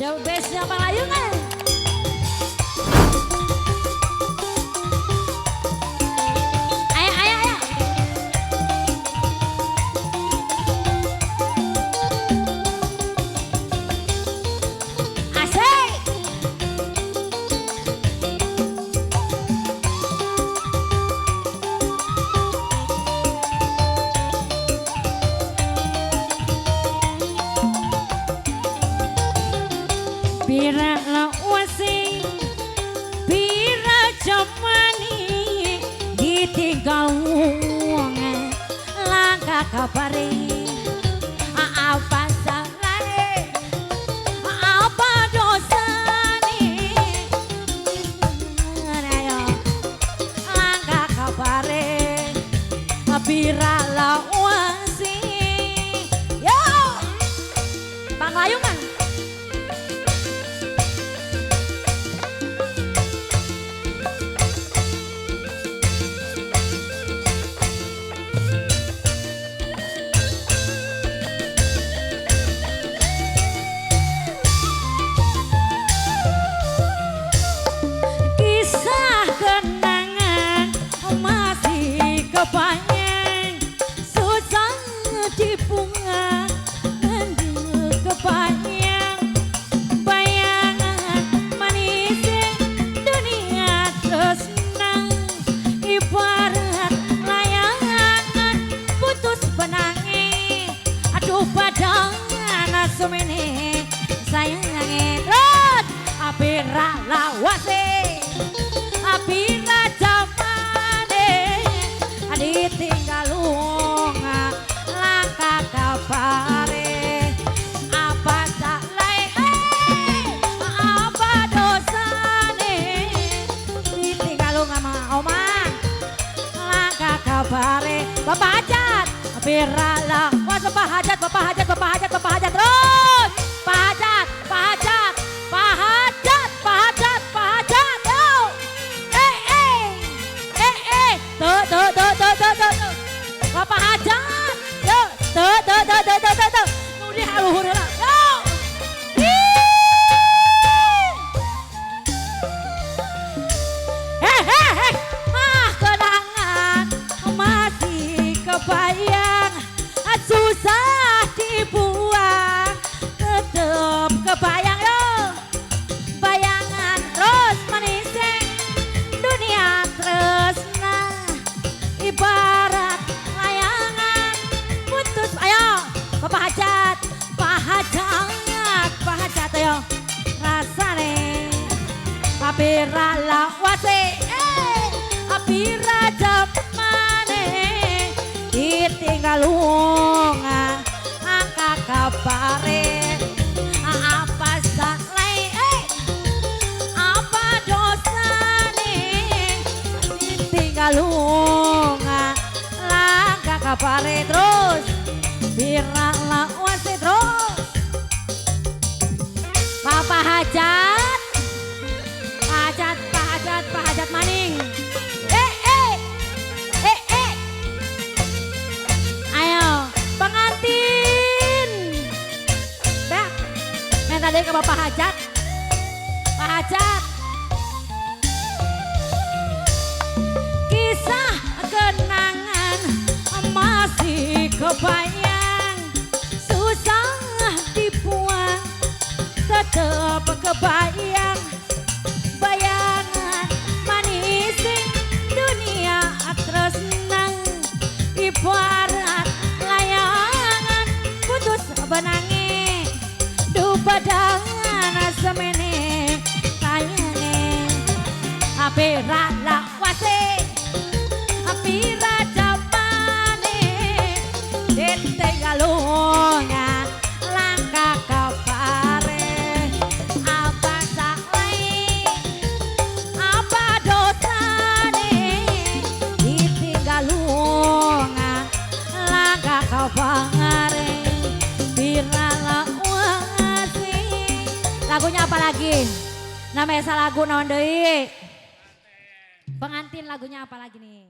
The bestnya Malayungan. Ayo, ayo, ayo. Asik. Bira lawasi, bira jamani, ditinggal wong langkah kabari. Apa salahnya, apa dosanya? Ayo langkah kabari, bira lawasi. Yo, Bang Layungan. Kebayang susah dipungan mendung kebayang bayangan manis dunia tresna ibarat layangan putus benangi aduh padangan semene sayange terus apira lawase apira ditinggal lunga langkah kabare apa salahnya apa dosane ditinggal lunga ma omah langkah kabare bapak hajat biralah was bapak hajat bapak hajat bapak hajat bapak hajat terus pak hajat pak hajat pak hajat pak hajat pak hajat tuh Bapak hajat, yo, tuh, nudi haluhur lah, yo, kenangan masih kebayang, susah dibuang, tetep kebayang yo, bayangan terus maniseng, dunia tresna, ibarat layangan putus. Ayo Bapak hajat, Pak hajat, Pak hajat ayo rasane apira lawase apira jamane ditinggal lunga angka kabare apa salahnya apa dosane ditinggal lunga langkah kabare terus bira lawase terus Bapak hajat hajat Pak hajat Pak hajat maning ayo pengantin dah minta deh ke Bapak hajat Pak hajat kisah kenangan masih kebayang susah dibuang tetap kebayang bayangan manis dunia tresna ibarat layangan putus benangi duh badangan semene sayange apira lawase apira jamane ditinggal lunga langkah kabare apa salahnya apa dosane ditinggal lunga langkah kabare bira lawase. Lagunya apa lagi? Namanya lagu naon deui? Pengantin lagunya apa lagi nih?